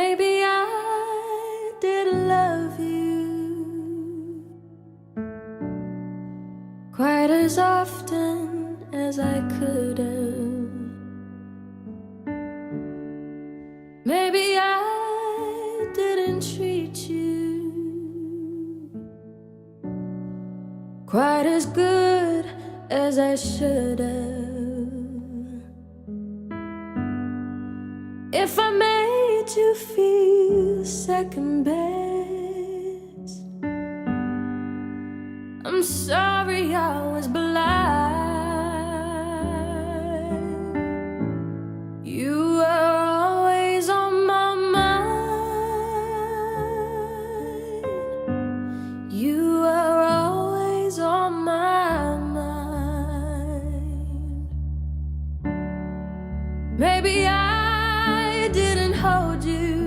Maybe I didn't love you quite as often as I could have. Maybe I didn't treat you quite as good as I should have. If I made you feel second best, I'm sorry I was blind. You were always on my mind. You were always on my mind. Maybe I didn't hold you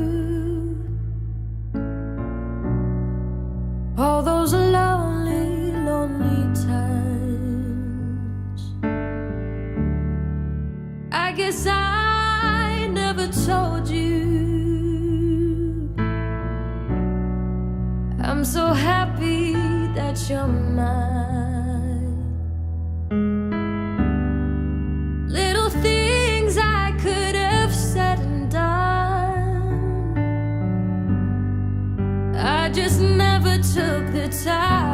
all those lonely, lonely times. I guess I never told you I'm so happy that you're mine. Little things I could have said and done, I just never took the time.